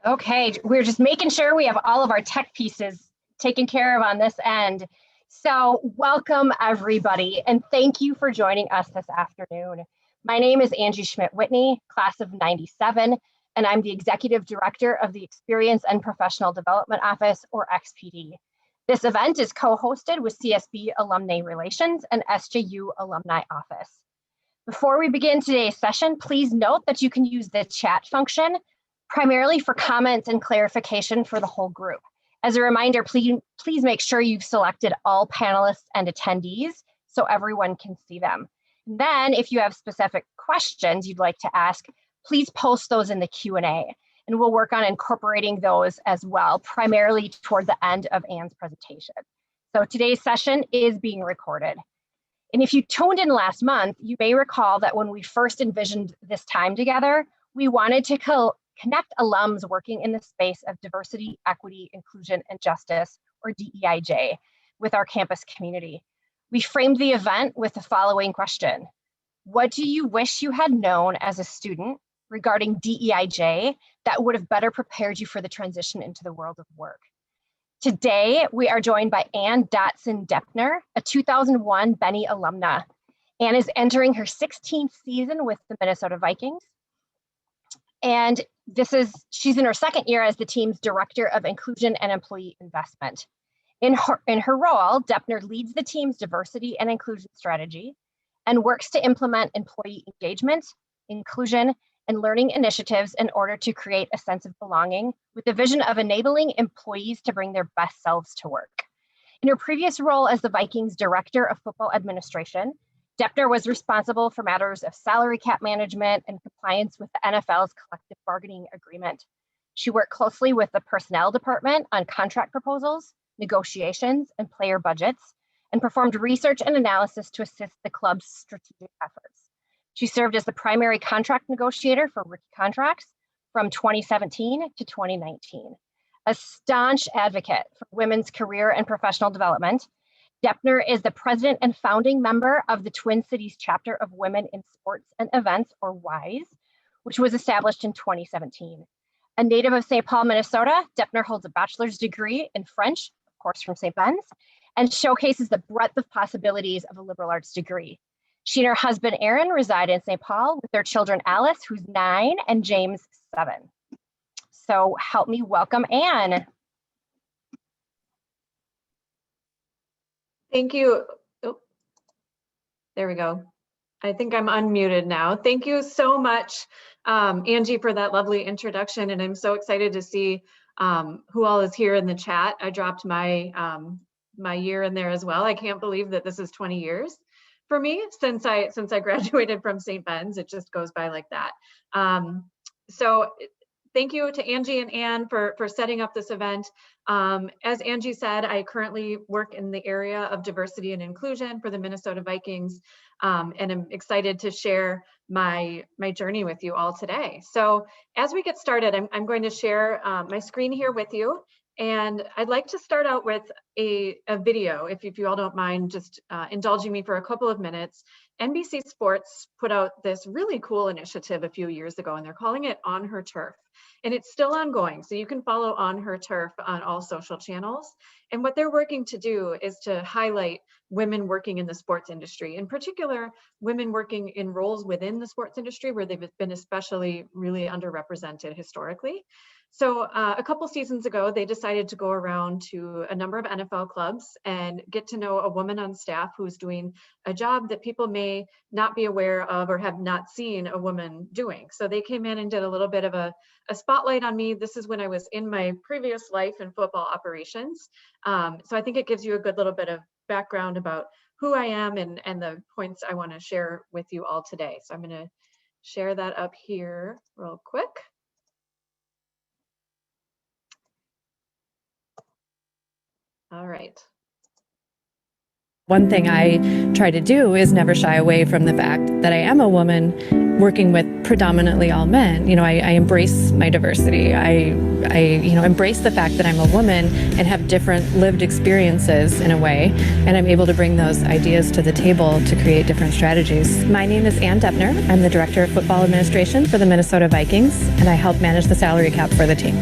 Okay, we're just making sure we have all of our tech pieces taken care of on this end. So welcome everybody, and thank you for joining us this afternoon. My name is Angie Schmidt-Whitney, class of 97, and I'm the Executive Director of the Experience and Professional Development Office, or XPD. This event is co-hosted with CSB Alumni Relations and SJU Alumni Office. Before we begin today's session, please note that you can use the chat function primarily for comments and clarification for the whole group. As a reminder, please make sure you've selected all panelists and attendees so everyone can see them. And then if you have specific questions you'd like to ask, please post those in the Q&A, and we'll work on incorporating those as well, primarily toward the end of Anne's presentation. So today's session is being recorded. And if you tuned in last month, you may recall that when we first envisioned this time together, we wanted to connect alums working in the space of diversity, equity, inclusion, and justice, or DEIJ, with our campus community. We framed the event with the following question: what do you wish you had known as a student regarding DEIJ that would have better prepared you for the transition into the world of work? Today, we are joined by Anne Dotson Doepner, a 2001 Benny alumna. Anne is entering her 16th season with the Minnesota Vikings. And she's in her second year as the team's Director of Inclusion and Employee Investment. In her role, Doepner leads the team's diversity and inclusion strategy and works to implement employee engagement, inclusion, and learning initiatives in order to create a sense of belonging with the vision of enabling employees to bring their best selves to work. In her previous role as the Vikings Director of Football Administration, Doepner was responsible for matters of salary cap management and compliance with the NFL's collective bargaining agreement. She worked closely with the personnel department on contract proposals, negotiations, and player budgets, and performed research and analysis to assist the club's strategic efforts. She served as the primary contract negotiator for rookie contracts from 2017 to 2019. A staunch advocate for women's career and professional development, Doepner is the president and founding member of the Twin Cities chapter of Women in Sports and Events, or WISE, which was established in 2017. A native of St. Paul, Minnesota, Doepner holds a bachelor's degree in French, of course from St. Ben's, and showcases the breadth of possibilities of a liberal arts degree. She and her husband, Aaron, reside in St. Paul with their children, Alice, who's 9, and James, 7. So help me welcome Anne. Thank you. Oh, there we go. I think I'm unmuted now. Thank you so much, Angie, for that lovely introduction. And I'm so excited to see who all is here in the chat. I dropped my my year in there as well. I can't believe that this is 20 years for me since I graduated from St. Ben's. It just goes by like that. So thank you to Angie and Anne for setting up this event. As Angie said, I currently work in the area of diversity and inclusion for the Minnesota Vikings, and I'm excited to share my journey with you all today. So as we get started, I'm going to share my screen here with you. And I'd like to start out with a video, if you all don't mind just indulging me for a couple of minutes. NBC Sports put out this really cool initiative a few years ago, and they're calling it On Her Turf. And it's still ongoing, so you can follow On Her Turf on all social channels. And what they're working to do is to highlight women working in the sports industry, in particular, women working in roles within the sports industry where they've been especially really underrepresented historically. So a couple seasons ago, they decided to go around to a number of NFL clubs and get to know a woman on staff who's doing a job that people may not be aware of or have not seen a woman doing. So they came in and did a little bit of a spotlight on me. This is when I was in my previous life in football operations. So I think it gives you a good little bit of background about who I am and the points I want to share with you all today. So I'm going to share that up here real quick. All right. One thing I try to do is never shy away from the fact that I am a woman working with predominantly all men. I embrace my diversity. I embrace the fact that I'm a woman and have different lived experiences in a way, and I'm able to bring those ideas to the table to create different strategies. My name is Anne Dotson Doepner. I'm the Director of Football Administration for the Minnesota Vikings, and I help manage the salary cap for the team.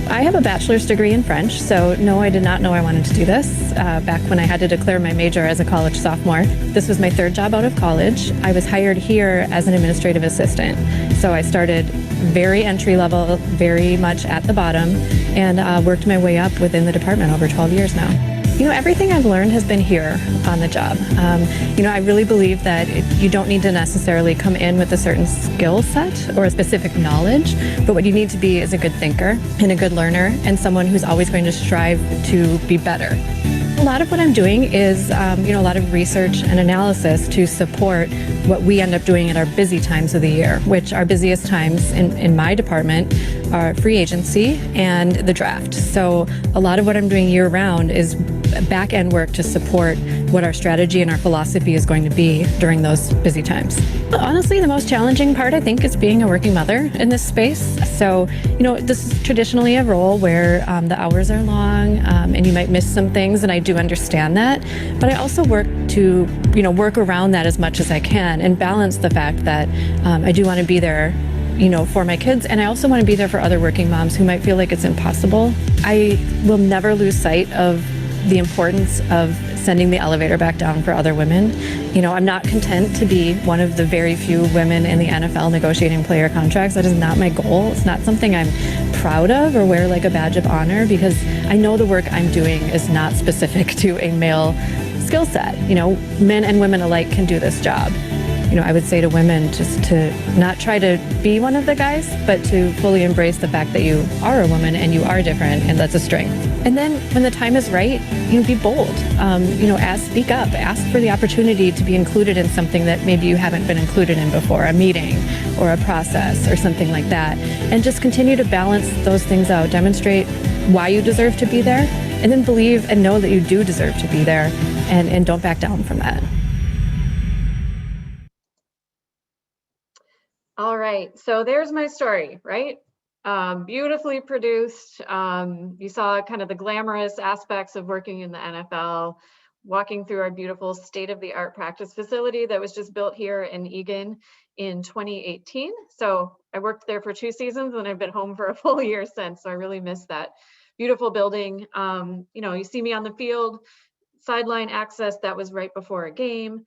I have a bachelor's degree in French, so no, I did not know I wanted to do this back when I had to declare my major as a college sophomore. This was my third job out of college. I was hired here as an administrative assistant. So I started very entry level, very much at the bottom, and worked my way up within the department over 12 years now. Everything I've learned has been here on the job. I really believe that you don't need to necessarily come in with a certain skill set or a specific knowledge, but what you need to be is a good thinker and a good learner and someone who's always going to strive to be better. A lot of what I'm doing is, a lot of research and analysis to support what we end up doing at our busy times of the year, which our busiest times in my department are free agency and the draft. So a lot of what I'm doing year round is back-end work to support what our strategy and our philosophy is going to be during those busy times. Honestly, the most challenging part, I think, is being a working mother in this space. So, this is traditionally a role where the hours are long and you might miss some things, and I do understand that. But I also work to, work around that as much as I can and balance the fact that I do want to be there for my kids, and I also want to be there for other working moms who might feel like it's impossible. I will never lose sight of the importance of sending the elevator back down for other women. I'm not content to be one of the very few women in the NFL negotiating player contracts. That is not my goal. It's not something I'm proud of or wear like a badge of honor, because I know the work I'm doing is not specific to a male skill set. Men and women alike can do this job. I would say to women just to not try to be one of the guys, but to fully embrace the fact that you are a woman and you are different, and that's a strength. And then when the time is right, be bold. Speak up, ask for the opportunity to be included in something that maybe you haven't been included in before, a meeting or a process or something like that. And just continue to balance those things out, demonstrate why you deserve to be there, and then believe and know that you do deserve to be there, and don't back down from that. All right, so there's my story, right? Beautifully produced. You saw kind of the glamorous aspects of working in the NFL, walking through our beautiful state-of-the-art practice facility that was just built here in Eagan in 2018. So I worked there for 2 seasons, and I've been home for a full year since, so I really miss that beautiful building. You see me on the field, sideline access, that was right before a game.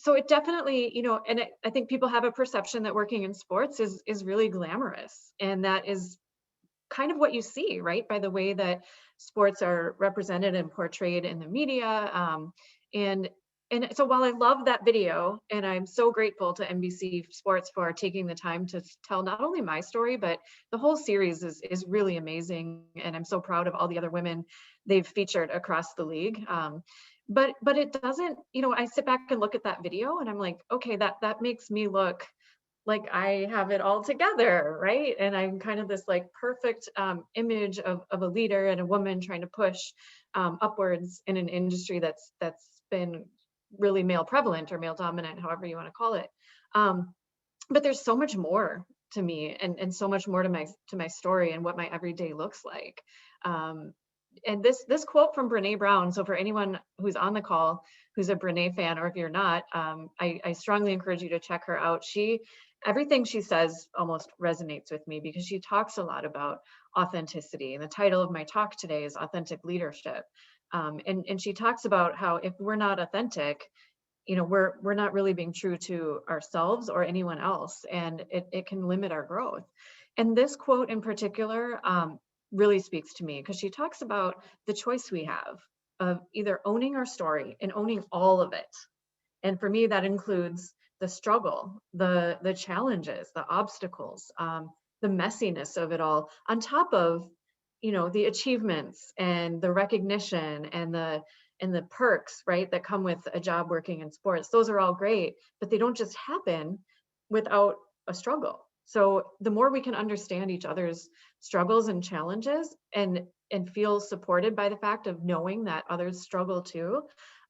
So it definitely, and I think people have a perception that working in sports is really glamorous. And that is kind of what you see, right? By the way that sports are represented and portrayed in the media. And so while I love that video, and I'm so grateful to NBC Sports for taking the time to tell not only my story, but the whole series is really amazing. And I'm so proud of all the other women they've featured across the league. But it doesn't, I sit back and look at that video and I'm like, okay, that makes me look like I have it all together, right? And I'm kind of this like perfect image of a leader and a woman trying to push upwards in an industry that's been really male prevalent or male dominant, however you want to call it. But there's so much more to me and so much more to my story and what my everyday looks like. And this quote from Brene Brown, so for anyone who's on the call who's a Brene fan, or if you're not, I strongly encourage you to check her out. Everything she says almost resonates with me, because she talks a lot about authenticity, and the title of my talk today is Authentic Leadership. And she talks about how if we're not authentic, we're not really being true to ourselves or anyone else, and it can limit our growth. And this quote in particular really speaks to me, because she talks about the choice we have of either owning our story and owning all of it. And for me, that includes the struggle, the challenges, the obstacles, the messiness of it all, on top of, the achievements and the recognition and the perks, right, that come with a job working in sports. Those are all great, but they don't just happen without a struggle. So the more we can understand each other's struggles and challenges and feel supported by the fact of knowing that others struggle too,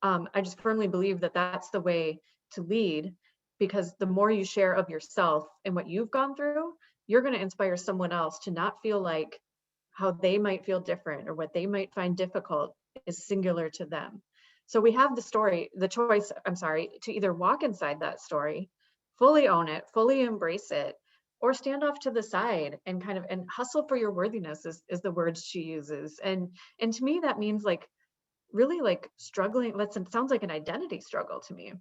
I just firmly believe that that's the way to lead. because the more you share of yourself and what you've gone through, you're going to inspire someone else to not feel like how they might feel different or what they might find difficult is singular to them. So we have the choice, to either walk inside that story, fully own it, fully embrace it, or stand off to the side and and hustle for your worthiness is the words she uses. And to me, that means like really like struggling. It sounds like an identity struggle to me.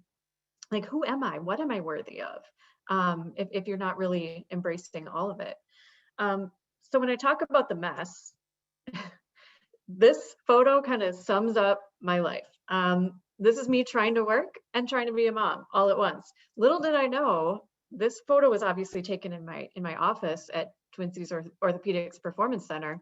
Like, who am I? What am I worthy of? If you're not really embracing all of it. So when I talk about the mess, this photo kind of sums up my life. This is me trying to work and trying to be a mom all at once. Little did I know, this photo was obviously taken in my office at Twin Cities Orthopedics Performance Center.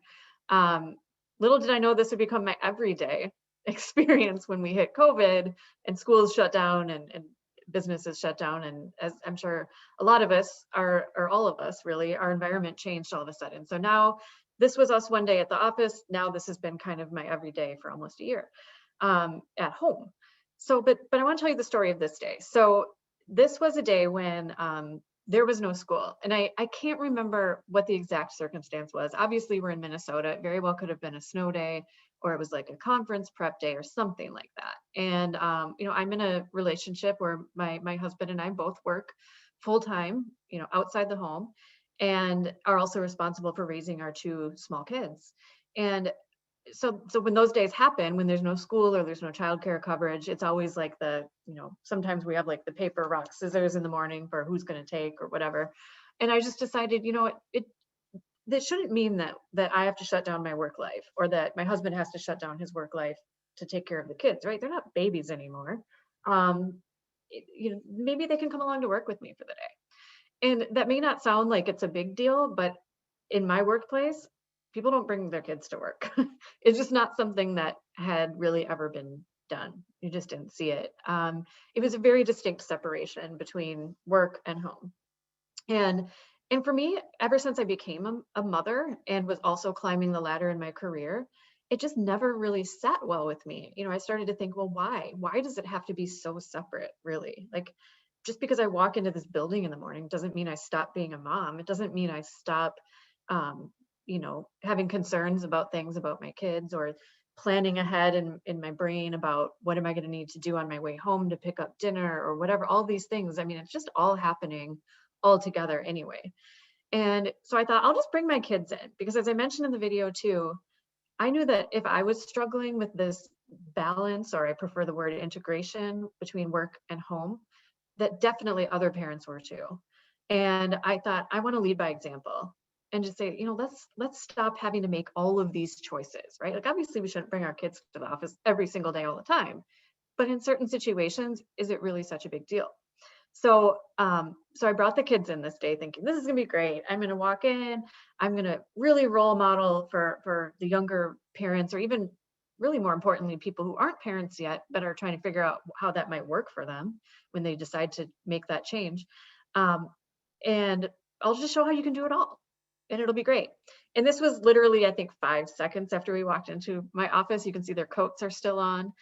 Little did I know this would become my everyday experience when we hit COVID and schools shut down and businesses shut down. And as I'm sure a lot of us or all of us really, our environment changed all of a sudden. So now this was us one day at the office. Now this has been kind of my everyday for almost a year at home. So, but I want to tell you the story of this day. So this was a day when there was no school. And I can't remember what the exact circumstance was. Obviously, we're in Minnesota. It very well could have been a snow day, or it was like a conference prep day or something like that. And, I'm in a relationship where my husband and I both work full time, outside the home, and are also responsible for raising our two small kids. And so when those days happen, when there's no school or there's no childcare coverage, it's always like sometimes we have like the paper, rock, scissors in the morning for who's going to take or whatever. And I just decided, that shouldn't mean that I have to shut down my work life, or that my husband has to shut down his work life to take care of the kids, right? They're not babies anymore. Maybe they can come along to work with me for the day. And that may not sound like it's a big deal, but in my workplace, people don't bring their kids to work. It's just not something that had really ever been done. You just didn't see it. It was a very distinct separation between work and home. And for me, ever since I became a mother and was also climbing the ladder in my career, it just never really sat well with me. I started to think, well, why? Why does it have to be so separate, really? Like, just because I walk into this building in the morning doesn't mean I stop being a mom. It doesn't mean I stop having concerns about things about my kids, or planning ahead in my brain about what am I going to need to do on my way home to pick up dinner or whatever, all these things. I mean, it's just all happening all together anyway. And so I thought I'll just bring my kids in, because as I mentioned in the video too, I knew that if I was struggling with this balance, or I prefer the word integration between work and home, that definitely other parents were too. And I thought I want to lead by example. And just say, let's stop having to make all of these choices, right? Like, obviously we shouldn't bring our kids to the office every single day all the time, but in certain situations, is it really such a big deal? So I brought the kids in this day thinking, this is gonna be great. I'm gonna walk in, I'm gonna really role model for the younger parents, or even really more importantly, people who aren't parents yet, but are trying to figure out how that might work for them when they decide to make that change. And I'll just show how you can do it all, and it'll be great. And this was literally, I think, 5 seconds after we walked into my office. You can see their coats are still on.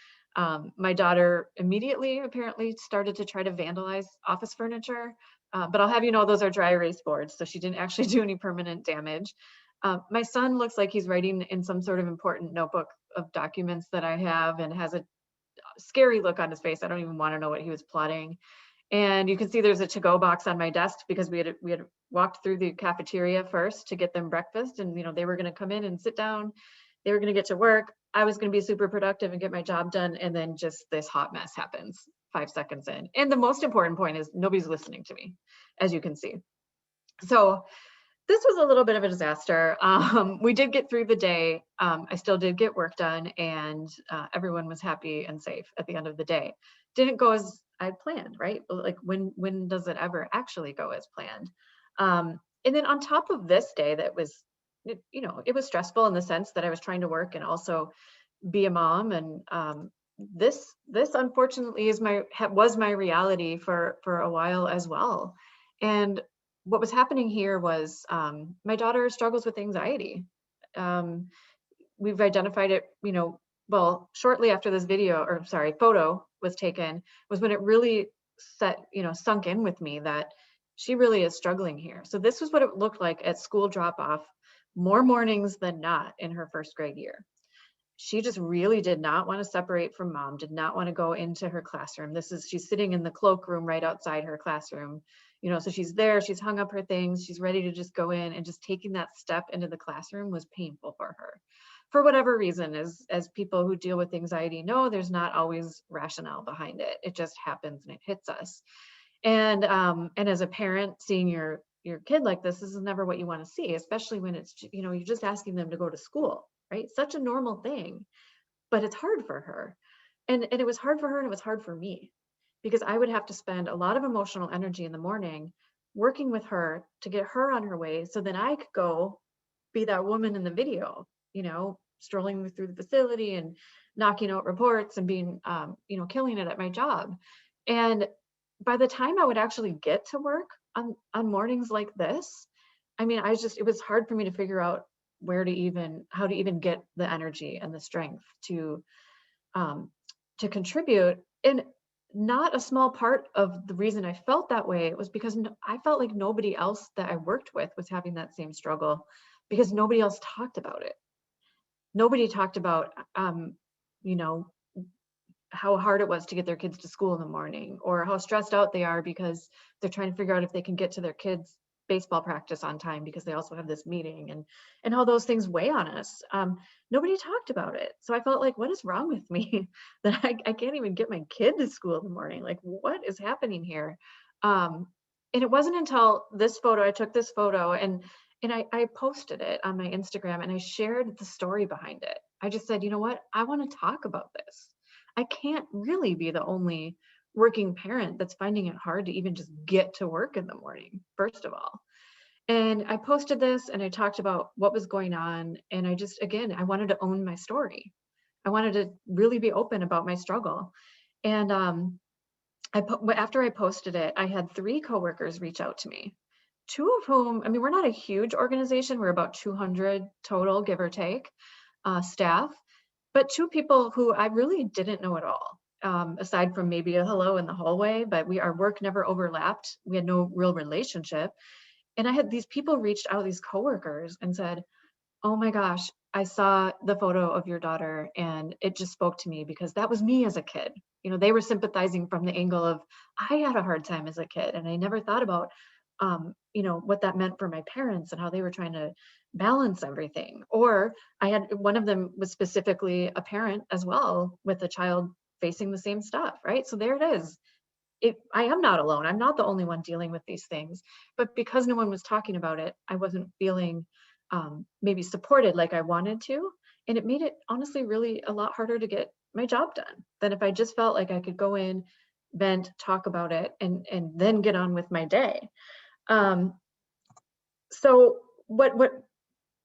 My daughter immediately apparently started to try to vandalize office furniture, but I'll have you know, those are dry erase boards, so she didn't actually do any permanent damage. My son looks like he's writing in some sort of important notebook of documents that I have, and has a scary look on his face. I don't even want to know what he was plotting. And you can see there's a to-go box on my desk, because we had walked through the cafeteria first to get them breakfast, and they were going to come in and sit down. They were going to get to work. I was going to be super productive and get my job done, and then just this hot mess happens 5 seconds in. And the most important point is nobody's listening to me, as you can see. So this was a little bit of a disaster. We did get through the day. I still did get work done, and everyone was happy and safe at the end of the day. Didn't go as I'd planned, right? Like, when does it ever actually go as planned? And then on top of this day, that was, it was stressful in the sense that I was trying to work and also be a mom. And this unfortunately was my reality for a while as well. And what was happening here was my daughter struggles with anxiety. We've identified it, well, shortly after this photo was taken, was when it really sunk in with me that she really is struggling here. So this was what it looked like at school drop-off, more mornings than not in her first grade year. She just really did not want to separate from mom, did not want to go into her classroom. She's sitting in the cloakroom right outside her classroom, so she's there, she's hung up her things, she's ready to just go in, and just taking that step into the classroom was painful for her. For whatever reason, as people who deal with anxiety know, there's not always rationale behind it. It just happens and it hits us. And as a parent, seeing your kid like this is never what you want to see, especially when it's, you're just asking them to go to school, right? Such a normal thing, but it's hard for her. And it was hard for her, and it was hard for me, because I would have to spend a lot of emotional energy in the morning working with her to get her on her way, so then I could go be that woman in the video, strolling through the facility and knocking out reports and being, killing it at my job. And by the time I would actually get to work on mornings like this, it was hard for me to figure out how to even get the energy and the strength to contribute. And not a small part of the reason I felt that way was because I felt like nobody else that I worked with was having that same struggle, because nobody else talked about it. Nobody talked about, how hard it was to get their kids to school in the morning, or how stressed out they are because they're trying to figure out if they can get to their kids' baseball practice on time because they also have this meeting, and how those things weigh on us. Nobody talked about it. So I felt like, what is wrong with me that I can't even get my kid to school in the morning? Like, what is happening here? And it wasn't until I took this photo and I posted it on my Instagram, and I shared the story behind it. I just said, you know what? I want to talk about this. I can't really be the only working parent that's finding it hard to even just get to work in the morning, first of all. And I posted this, and I talked about what was going on. And I wanted to own my story. I wanted to really be open about my struggle. And after I posted it, I had 3 coworkers reach out to me, 2 of whom, we're not a huge organization. We're about 200 total, give or take, staff. But 2 people who I really didn't know at all, aside from maybe a hello in the hallway, but our work never overlapped. We had no real relationship. And I had these people reached out, these coworkers, and said, oh my gosh, I saw the photo of your daughter and it just spoke to me, because that was me as a kid. They were sympathizing from the angle of, I had a hard time as a kid, and I never thought about, what that meant for my parents and how they were trying to balance everything. Or I had, one of them was specifically a parent as well, with a child facing the same stuff, right? So there it is. I am not alone. I'm not the only one dealing with these things. But because no one was talking about it, I wasn't feeling maybe supported like I wanted to. And it made it honestly really a lot harder to get my job done than if I just felt like I could go in, vent, talk about it, and then get on with my day. So what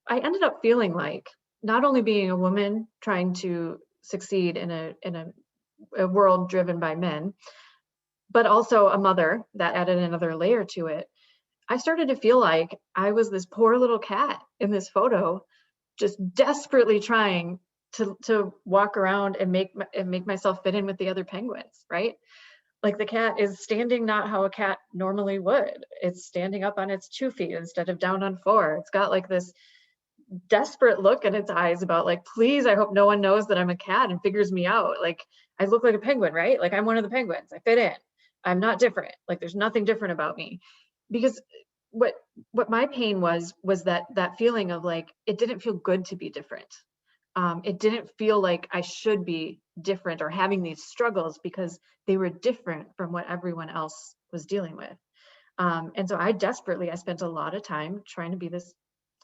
I ended up feeling like, not only being a woman trying to succeed in a world driven by men, but also a mother, that added another layer to it. I started to feel like I was this poor little cat in this photo, just desperately trying to walk around and make myself fit in with the other penguins, right? Like, the cat is standing not how a cat normally would. It's standing up on its 2 feet instead of down on 4. It's got like this desperate look in its eyes about like, please, I hope no one knows that I'm a cat and figures me out. Like, I look like a penguin, right? Like, I'm one of the penguins. I fit in. I'm not different. Like, there's nothing different about me. Because what my pain was that feeling of like, it didn't feel good to be different. It didn't feel like I should be different or having these struggles, because they were different from what everyone else was dealing with. And so I spent a lot of time trying to be this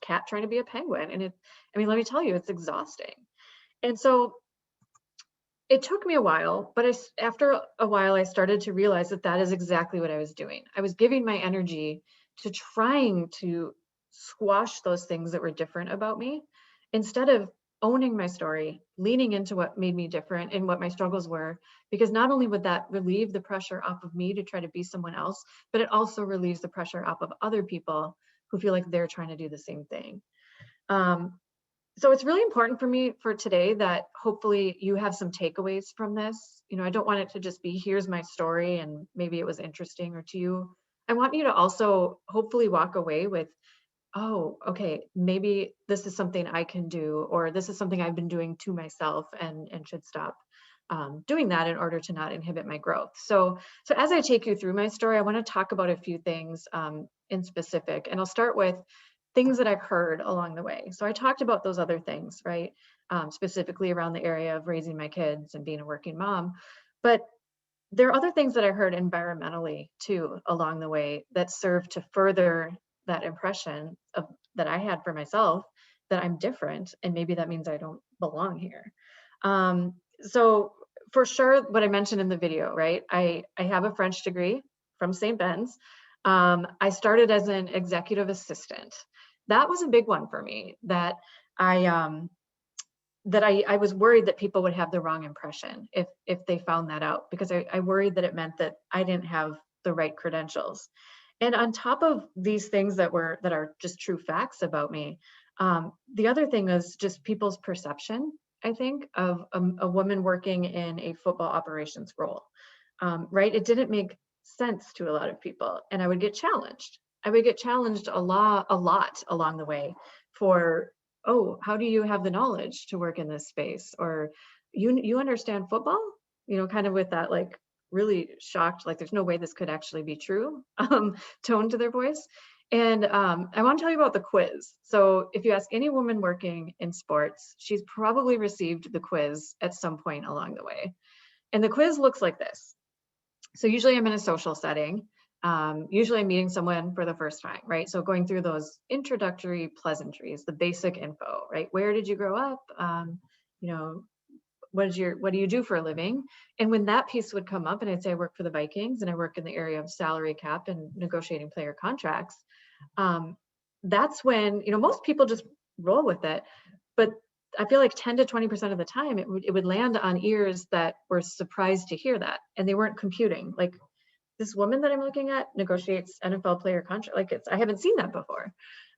cat, trying to be a penguin. And let me tell you, it's exhausting. And so it took me a while, but after a while, I started to realize that is exactly what I was doing. I was giving my energy to trying to squash those things that were different about me, instead of owning my story, leaning into what made me different and what my struggles were, because not only would that relieve the pressure off of me to try to be someone else, but it also relieves the pressure off of other people who feel like they're trying to do the same thing. So it's really important for me for today that hopefully you have some takeaways from this. I don't want it to just be, here's my story and maybe it was interesting or to you. I want you to also hopefully walk away with, oh, okay, maybe this is something I can do, or this is something I've been doing to myself and should stop doing that in order to not inhibit my growth. So as I take you through my story, I want to talk about a few things in specific, and I'll start with things that I've heard along the way. So I talked about those other things, right? Specifically around the area of raising my kids and being a working mom. But there are other things that I heard environmentally too along the way that serve to further that impression of that I had for myself, that I'm different, and maybe that means I don't belong here. So for sure, what I mentioned in the video, right? I have a French degree from Saint Ben's. I started as an executive assistant. That was a big one for me, that I was worried that people would have the wrong impression if they found that out, because I worried that it meant that I didn't have the right credentials. And on top of these things that are just true facts about me, the other thing is just people's perception, I think, of a woman working in a football operations role, right? It didn't make sense to a lot of people, and I would get challenged. I would get challenged a lot along the way for, oh, how do you have the knowledge to work in this space? Or you understand football? Kind of with that like really shocked, like there's no way this could actually be true tone to their voice. And I want to tell you about the quiz. So if you ask any woman working in sports, she's probably received the quiz at some point along the way. And the quiz looks like this. So usually I'm in a social setting. Usually I'm meeting someone for the first time, right? So going through those introductory pleasantries, the basic info, right? Where did you grow up? What do you do for a living? And when that piece would come up and I'd say I work for the Vikings and I work in the area of salary cap and negotiating player contracts, that's when, most people just roll with it. But I feel like 10 to 20% of the time it would land on ears that were surprised to hear that. And they weren't computing. Like, this woman that I'm looking at negotiates NFL player contract. Like, I haven't seen that before.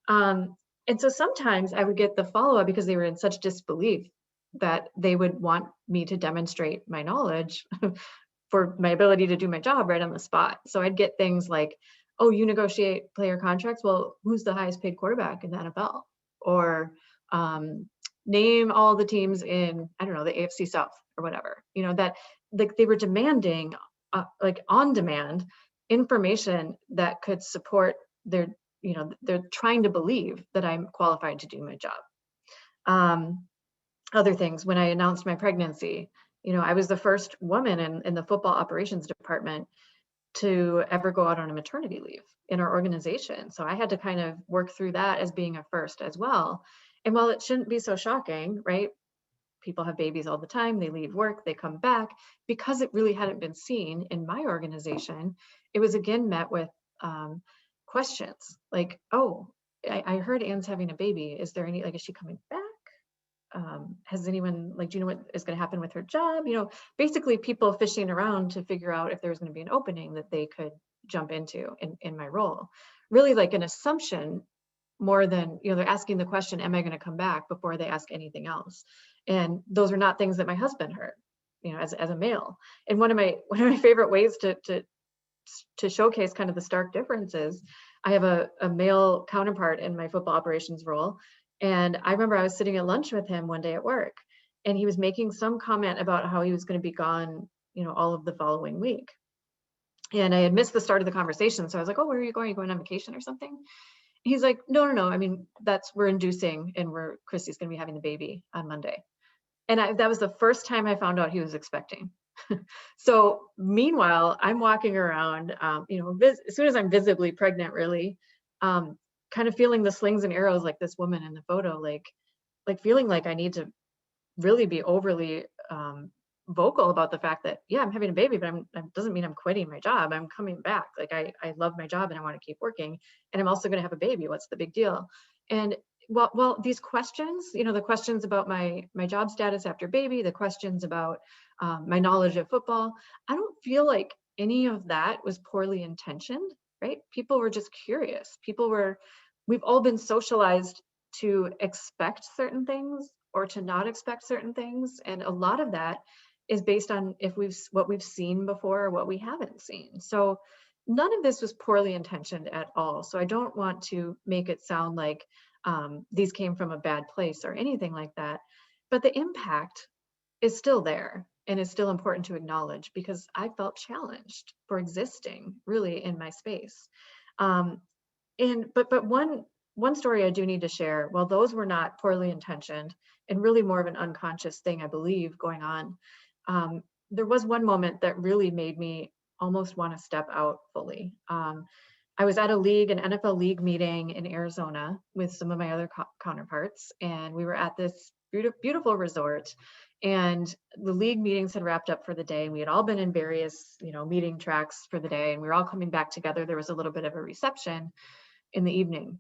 And so sometimes I would get the follow-up because they were in such disbelief that they would want me to demonstrate my knowledge for my ability to do my job right on the spot. So I'd get things like, oh, you negotiate player contracts? Well, who's the highest paid quarterback in the NFL? Or name all the teams in, I don't know, the AFC South or whatever. That like they were demanding like on demand information that could support their, they're trying to believe that I'm qualified to do my job. Other things, when I announced my pregnancy, I was the first woman in the football operations department to ever go out on a maternity leave in our organization. So I had to kind of work through that as being a first as well. And while it shouldn't be so shocking, right? People have babies all the time, they leave work, they come back. Because it really hadn't been seen in my organization, it was again met with questions like, oh, I heard Anne's having a baby. Is there any, like, is she coming back? Has anyone, like, do you know what is going to happen with her job? Basically people fishing around to figure out if there was going to be an opening that they could jump into in my role. Really like an assumption more than, they're asking the question, am I going to come back, before they ask anything else. And those are not things that my husband heard, as a male. And one of my favorite ways to showcase kind of the stark differences, I have a male counterpart in my football operations role. And I remember I was sitting at lunch with him one day at work, and he was making some comment about how he was going to be gone, all of the following week. And I had missed the start of the conversation. So I was like, oh, where are you going? Are you going on vacation or something? He's like, no. I mean, we're inducing, and Christy's going to be having the baby on Monday. And that was the first time I found out he was expecting. So meanwhile, I'm walking around, as soon as I'm visibly pregnant, really, kind of feeling the slings and arrows like this woman in the photo, like feeling like I need to really be overly vocal about the fact that, yeah, I'm having a baby, but that doesn't mean I'm quitting my job. I'm coming back. Like I love my job and I want to keep working, and I'm also going to have a baby. What's the big deal? And well, these questions, the questions about my job status after baby, the questions about my knowledge of football, I don't feel like any of that was poorly intentioned, right? People were just curious. We've all been socialized to expect certain things or to not expect certain things. And a lot of that is based on what we've seen before or what we haven't seen. So none of this was poorly intentioned at all. So I don't want to make it sound like these came from a bad place or anything like that. But the impact is still there and is still important to acknowledge, because I felt challenged for existing really in my space. But one story I do need to share, well, those were not poorly intentioned and really more of an unconscious thing, I believe, going on. There was one moment that really made me almost want to step out fully. I was at an NFL league meeting in Arizona with some of my other counterparts, and we were at this beautiful resort, and the league meetings had wrapped up for the day, and we had all been in various, meeting tracks for the day, and we were all coming back together. There was a little bit of a reception in the evening.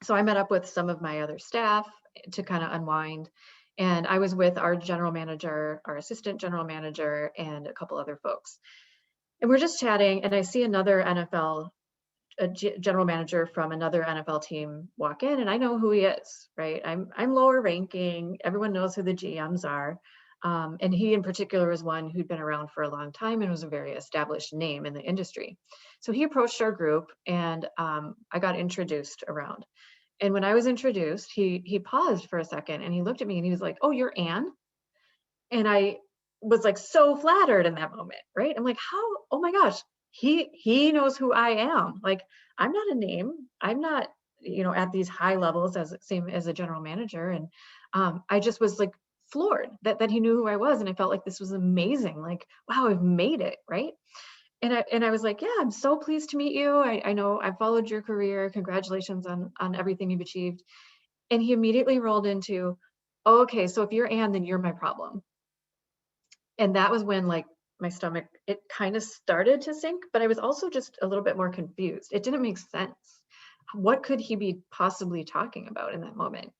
So I met up with some of my other staff to kind of unwind. And I was with our general manager, our assistant general manager, and a couple other folks. And we're just chatting, and I see another general manager from another NFL team walk in, and I know who he is, right? I'm lower ranking. Everyone knows who the GMs are. And he in particular was one who'd been around for a long time and was a very established name in the industry. So he approached our group, and I got introduced around. And when I was introduced, he paused for a second, and he looked at me and he was like, "Oh, you're Anne?" And I was like so flattered in that moment, right? I'm like, how, oh my gosh, he knows who I am. Like, I'm not a name. I'm not, at these high levels same as a general manager. And I just was like floored that he knew who I was. And I felt like this was amazing. Like, wow, I've made it, right? And I was like, yeah, I'm so pleased to meet you. I know I've followed your career. Congratulations on everything you've achieved. And he immediately rolled into, oh, okay, so if you're Anne, then you're my problem. And that was when like my stomach, it kind of started to sink, but I was also just a little bit more confused. It didn't make sense. What could he be possibly talking about in that moment?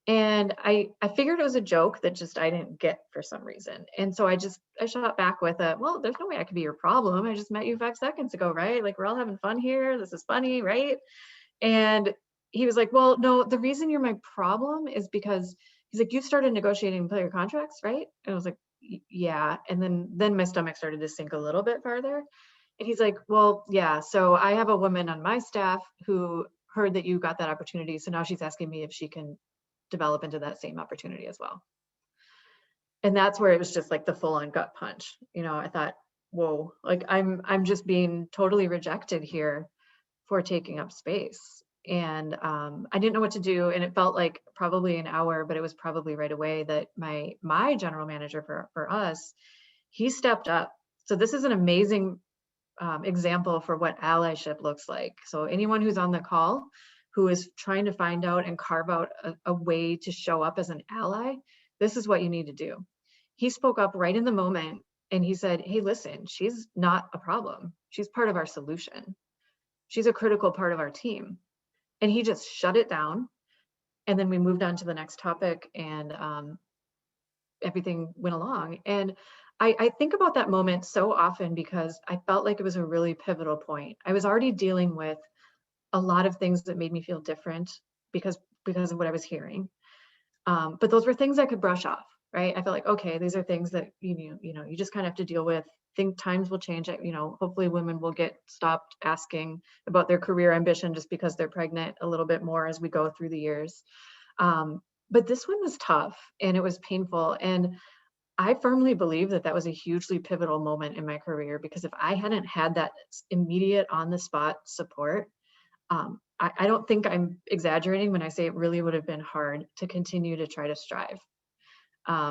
And I figured it was a joke that just I didn't get for some reason. And so I shot back with well, there's no way I could be your problem. I just met you 5 seconds ago, right? Like, we're all having fun here. This is funny, right? And he was like, well, no, the reason you're my problem is because he's like, you've started negotiating player contracts, right? And I was like, yeah. And then my stomach started to sink a little bit farther. And he's like, well, yeah, so I have a woman on my staff who heard that you got that opportunity. So now she's asking me if she can develop into that same opportunity as well. And that's where it was just like the full on gut punch. I thought, whoa, like I'm just being totally rejected here for taking up space. And I didn't know what to do. And it felt like probably an hour, but it was probably right away that my general manager for us, he stepped up. So this is an amazing example for what allyship looks like. So anyone who's on the call who is trying to find out and carve out a way to show up as an ally, this is what you need to do. He spoke up right in the moment, and he said, hey, listen, she's not a problem. She's part of our solution. She's a critical part of our team. And he just shut it down. And then we moved on to the next topic, and everything went along. And I think about that moment so often because I felt like it was a really pivotal point. I was already dealing with a lot of things that made me feel different because of what I was hearing. But those were things I could brush off, right? I felt like, okay, these are things that you just kind of have to deal with. Think times will change. Hopefully women will get stopped asking about their career ambition just because they're pregnant a little bit more as we go through the years. But this one was tough and it was painful. And I firmly believe that was a hugely pivotal moment in my career, because if I hadn't had that immediate on the spot support, I don't think I'm exaggerating when I say it really would have been hard to continue to try to strive.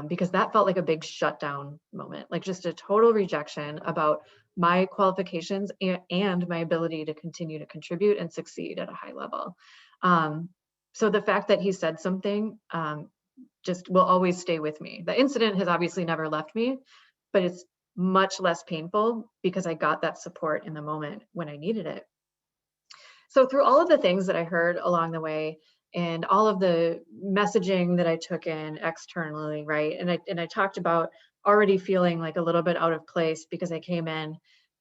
Because that felt like a big shutdown moment, like just a total rejection about my qualifications and my ability to continue to contribute and succeed at a high level. So the fact that he said something just will always stay with me. The incident has obviously never left me, but it's much less painful because I got that support in the moment when I needed it. So through all of the things that I heard along the way, and all of the messaging that I took in externally, right? And I talked about already feeling like a little bit out of place because I came in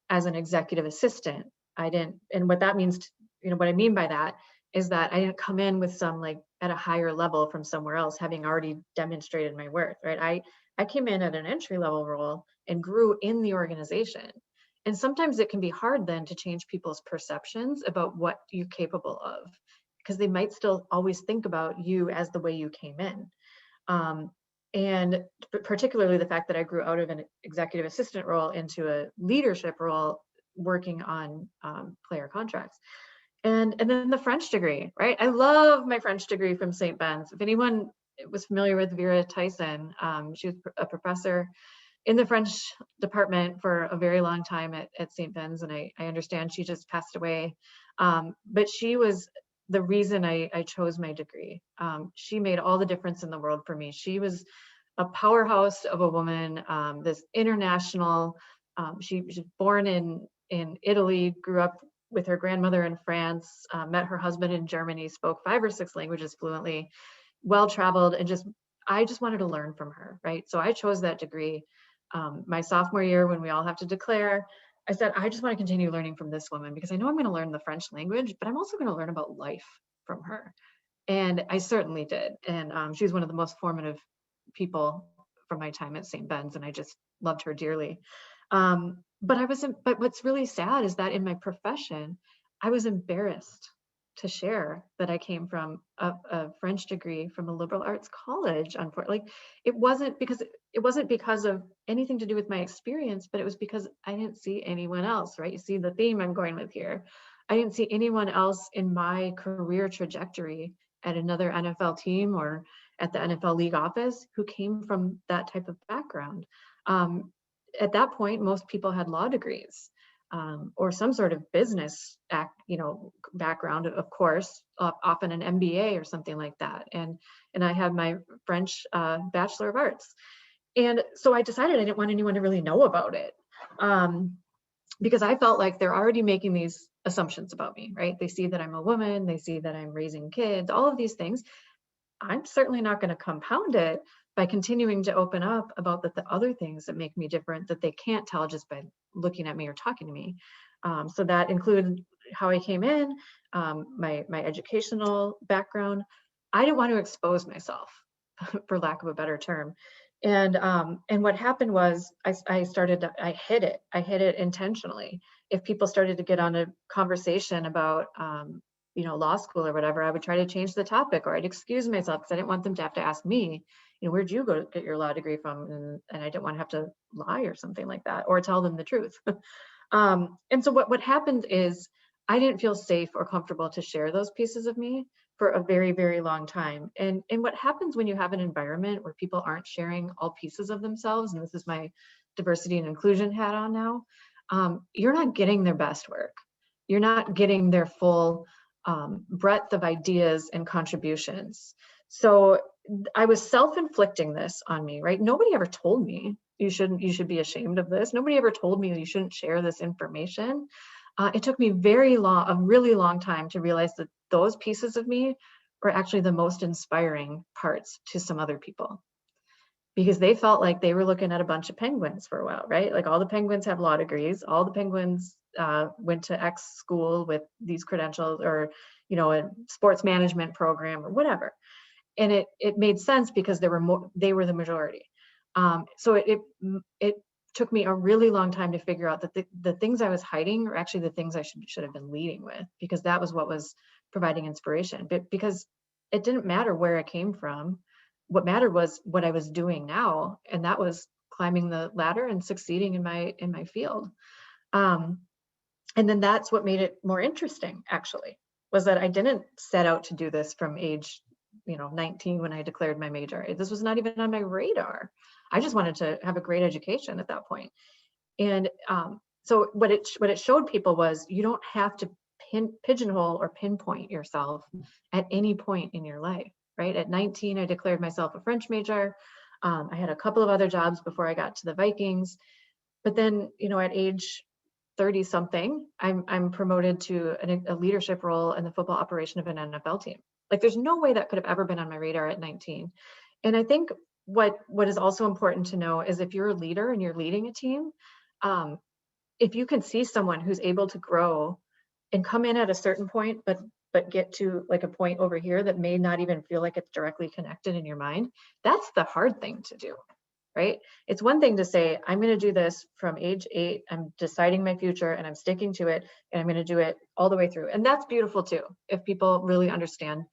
as an executive assistant. And what that means, what I mean by that is that I didn't come in with some like at a higher level from somewhere else, having already demonstrated my worth, right? I came in at an entry level role and grew in the organization. And sometimes it can be hard then to change people's perceptions about what you're capable of, because they might still always think about you as the way you came in. And particularly the fact that I grew out of an executive assistant role into a leadership role working on player contracts. And then the French degree, right? I love my French degree from St. Ben's. If anyone was familiar with Vera Tyson, she was a professor in the French department for a very long time at St. Ben's, and I understand she just passed away. But she was the reason I chose my degree. She made all the difference in the world for me. She was a powerhouse of a woman, this international, she was born in Italy, grew up with her grandmother in France, met her husband in Germany, spoke 5 or 6 languages fluently, well-traveled, and I just wanted to learn from her, right? So I chose that degree. My sophomore year, when we all have to declare, I said, I just want to continue learning from this woman because I know I'm going to learn the French language, but I'm also going to learn about life from her. And I certainly did. And she's one of the most formative people from my time at St. Ben's, and I just loved her dearly. But what's really sad is that in my profession, I was embarrassed to share that I came from a French degree from a liberal arts college. Unfortunately, it wasn't because of anything to do with my experience, but it was because I didn't see anyone else, right? You see the theme I'm going with here. I didn't see anyone else in my career trajectory at another NFL team or at the NFL league office who came from that type of background. At that point, most people had law degrees or some sort of business background, of course, often an MBA or something like that. And I had my French Bachelor of Arts. And so I decided I didn't want anyone to really know about it because I felt like they're already making these assumptions about me, right? They see that I'm a woman, they see that I'm raising kids, all of these things. I'm certainly not going to compound it by continuing to open up about the other things that make me different that they can't tell just by looking at me or talking to me. So that included how I came in, my educational background. I didn't want to expose myself, for lack of a better term. And what happened was I hid it intentionally. If people started to get on a conversation about law school or whatever, I would try to change the topic, or I'd excuse myself because I didn't want them to have to ask me, where'd you go to get your law degree from? And I didn't want to have to lie or something like that, or tell them the truth. And so what happened is I didn't feel safe or comfortable to share those pieces of me for a very, very long time. And what happens when you have an environment where people aren't sharing all pieces of themselves, and this is my diversity and inclusion hat on now, you're not getting their best work. You're not getting their full breadth of ideas and contributions. So I was self-inflicting this on me, right? Nobody ever told me you should be ashamed of this. Nobody ever told me you shouldn't share this information. It took me a really long time to realize that those pieces of me were actually the most inspiring parts to some other people, because they felt like they were looking at a bunch of penguins for a while, right? Like all the penguins have law degrees, all the penguins went to X school with these credentials, or a sports management program or whatever. And it made sense because they were the majority. So it took me a really long time to figure out that the things I was hiding are actually the things I should have been leading with, because that was what was providing inspiration. But because it didn't matter where I came from, what mattered was what I was doing now, and that was climbing the ladder and succeeding in my field. And then that's what made it more interesting, actually, was that I didn't set out to do this from age 19 when I declared my major. This was not even on my radar. I just wanted to have a great education at that point. And so what it showed people was you don't have to pigeonhole or pinpoint yourself at any point in your life, right? At 19, I declared myself a French major. I had a couple of other jobs before I got to the Vikings. But then, at age 30 something, I'm promoted to a leadership role in the football operation of an NFL team. Like there's no way that could have ever been on my radar at 19. And I think what is also important to know is if you're a leader and you're leading a team, if you can see someone who's able to grow and come in at a certain point, but but get to like a point over here that may not even feel like it's directly connected in your mind. That's the hard thing to do, right? It's one thing to say, I'm going to do this from age 8, I'm deciding my future and I'm sticking to it, and I'm going to do it all the way through. And that's beautiful too, if people really understand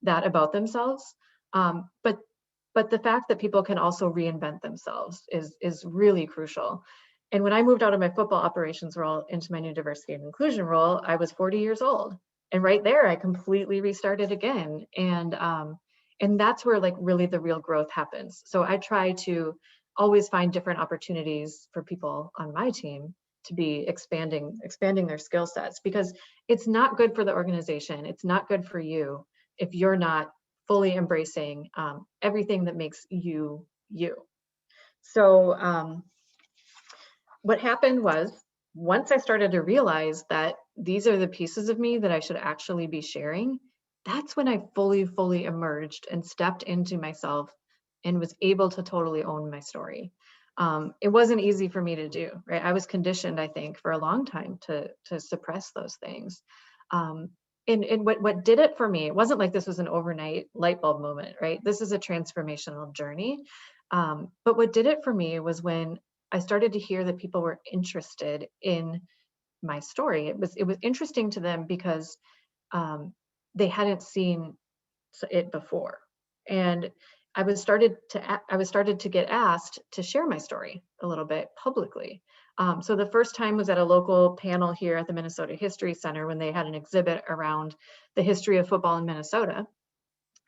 that about themselves. But the fact that people can also reinvent themselves is really crucial. And when I moved out of my football operations role into my new diversity and inclusion role, I was 40 years old. And right there, I completely restarted again. And that's where like really the real growth happens. So I try to always find different opportunities for people on my team to be expanding their skill sets, because it's not good for the organization. It's not good for you if you're not fully embracing everything that makes you, you. So what happened was, once I started to realize that these are the pieces of me that I should actually be sharing, that's when I fully emerged and stepped into myself and was able to totally own my story. It wasn't easy for me to do, right? I was conditioned, I think, for a long time to suppress those things. And what did it for me, it wasn't like this was an overnight light bulb moment, right? This is a transformational journey. But what did it for me was when I started to hear that people were interested in my story. It was interesting to them because they hadn't seen it before, and I was started to get asked to share my story a little bit publicly. So the first time was at a local panel here at the Minnesota History Center when they had an exhibit around the history of football in Minnesota.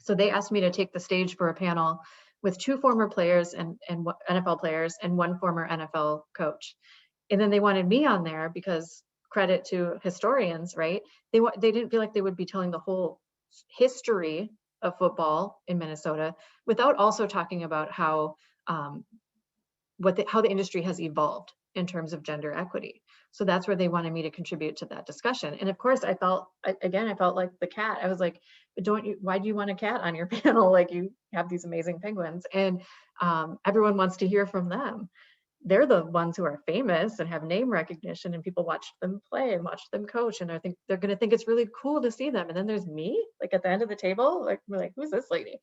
So they asked me to take the stage for a panel with 2 former players and NFL players and 1 former NFL coach. And then they wanted me on there because, credit to historians, right? They didn't feel like they would be telling the whole history of football in Minnesota without also talking about how the industry has evolved in terms of gender equity. So that's where they wanted me to contribute to that discussion. And of course, I felt like the cat. I was like, why do you want a cat on your panel? Like, you have these amazing penguins, and everyone wants to hear from them. They're the ones who are famous and have name recognition, and people watch them play and watch them coach, and I think they're going to think it's really cool to see them. And then there's me, like at the end of the table, like we're like, who's this lady?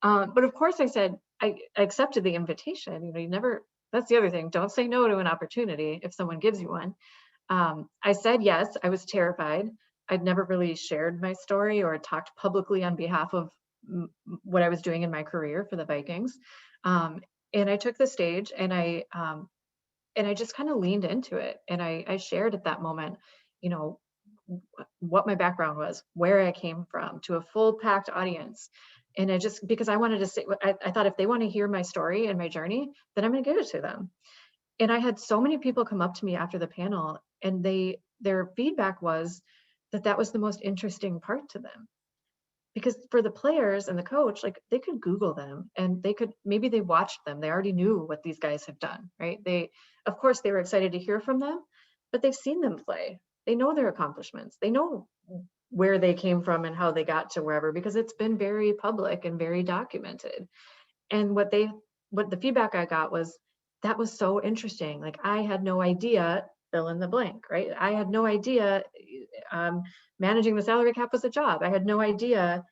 But of course, I said I accepted the invitation. You never. That's the other thing. Don't say no to an opportunity if someone gives you one. I said yes. I was terrified. I'd never really shared my story or talked publicly on behalf of what I was doing in my career for the Vikings. And I took the stage, and I just kind of leaned into it. And I shared at that moment, what my background was, where I came from, to a full packed audience. And because I wanted to say, I thought if they want to hear my story and my journey, then I'm going to give it to them. And I had so many people come up to me after the panel, and their feedback was that was the most interesting part to them. Because for the players and the coach, like, they could Google them, and maybe they watched them. They already knew what these guys have done, right? Of course, they were excited to hear from them, but they've seen them play. They know their accomplishments. They know where they came from and how they got to wherever, because it's been very public and very documented. And what the feedback I got was, that was so interesting. Like, I had no idea, fill in the blank, right? I had no idea managing the salary cap was a job. I had no idea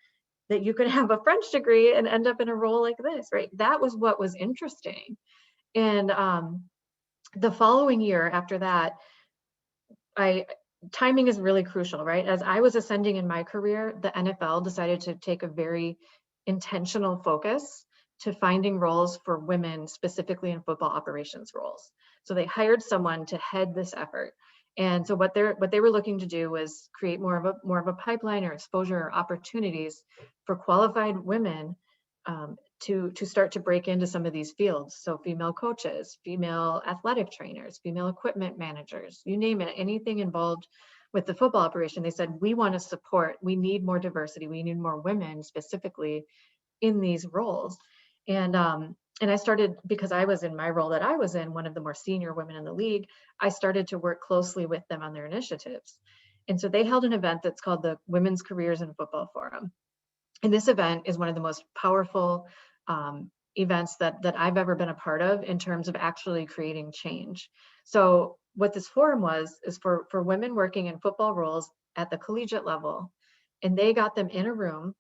that you could have a French degree and end up in a role like this, right? That was what was interesting. And the following year after that, timing is really crucial, right? As I was ascending in my career, the NFL decided to take a very intentional focus to finding roles for women, specifically in football operations roles. So they hired someone to head this effort. And so what they were looking to do was create more of a pipeline or exposure or opportunities for qualified women to start to break into some of these fields. So female coaches, female athletic trainers, female equipment managers, you name it, anything involved with the football operation. They said, we want to support, we need more diversity, we need more women specifically in these roles. And I started, because I was in my role that I was in, one of the more senior women in the league, I started to work closely with them on their initiatives. And so they held an event that's called the Women's Careers in Football Forum. And this event is one of the most powerful events that I've ever been a part of in terms of actually creating change. So what this forum is for women working in football roles at the collegiate level and they got them in a room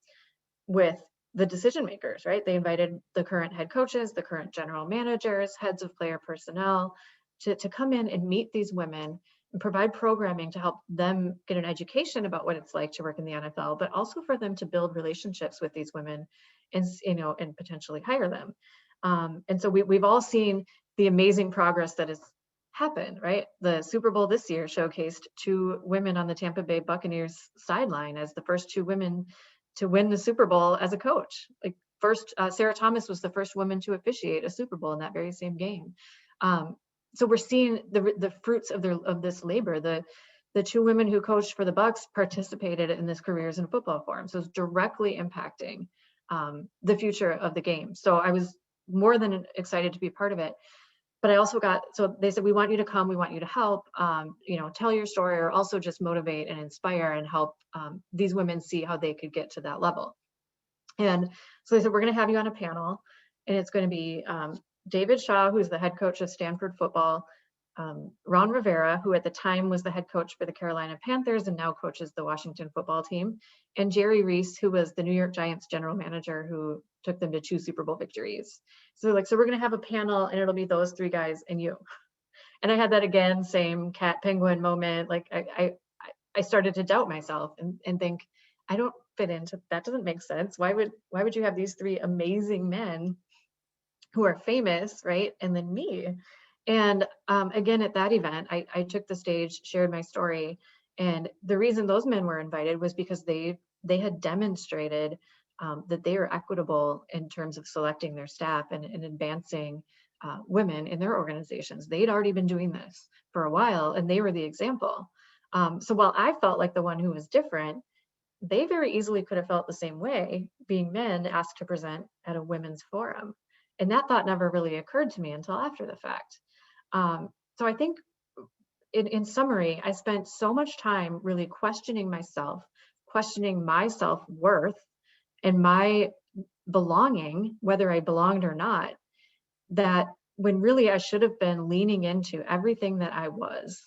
with the decision makers, right? They invited the current head coaches, the current general managers, heads of player personnel to come in and meet these women and provide programming to help them get an education about what it's like to work in the NFL, but also for them to build relationships with these women and, and potentially hire them. And so we've all seen the amazing progress that has happened, right? The Super Bowl this year showcased 2 women on the Tampa Bay Buccaneers sideline as the first 2 women to win the Super Bowl as a coach. Like first, Sarah Thomas was the first woman to officiate a Super Bowl in that very same game. So we're seeing the fruits of this labor. The 2 women who coached for the Bucs participated in this Careers in Football Forum, so it's directly impacting the future of the game. So I was more than excited to be part of it. But I also so they said, we want you to come, we want you to help, tell your story, or also just motivate and inspire and help these women see how they could get to that level. And so they said, we're going to have you on a panel, and it's going to be David Shaw, who's the head coach of Stanford football, Ron Rivera, who at the time was the head coach for the Carolina Panthers and now coaches the Washington football team, and Jerry Reese, who was the New York Giants general manager who took them to 2 Super Bowl victories. So we're going to have a panel, and it'll be those 3 guys and you. And I had that again, same cat penguin moment. Like I started to doubt myself and think, I don't fit into that. Doesn't make sense. Why would you have these 3 amazing men who are famous, right? And then me. And again, at that event, I took the stage, shared my story. And the reason those men were invited was because they had demonstrated that they are equitable in terms of selecting their staff and advancing women in their organizations. They'd already been doing this for a while, and they were the example. So while I felt like the one who was different, they very easily could have felt the same way, being men asked to present at a women's forum. And that thought never really occurred to me until after the fact. So I think in summary, I spent so much time really questioning myself, questioning my self-worth and my belonging, whether I belonged or not, that when really I should have been leaning into everything that I was,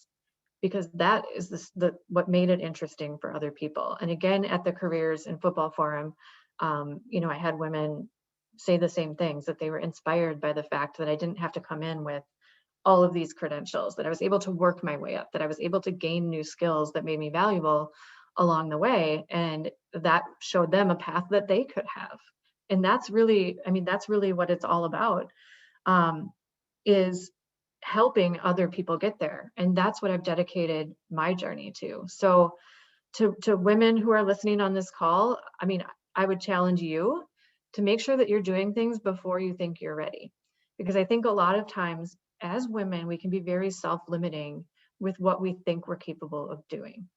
because that is what made it interesting for other people. And again, at the Careers in Football Forum, I had women say the same things, that they were inspired by the fact that I didn't have to come in with all of these credentials, that I was able to work my way up, that I was able to gain new skills that made me valuable along the way. And that showed them a path that they could have. And that's really what it's all about, is helping other people get there. And that's what I've dedicated my journey to. So to women who are listening on this call, I would challenge you to make sure that you're doing things before you think you're ready. Because I think a lot of times as women, we can be very self-limiting with what we think we're capable of doing.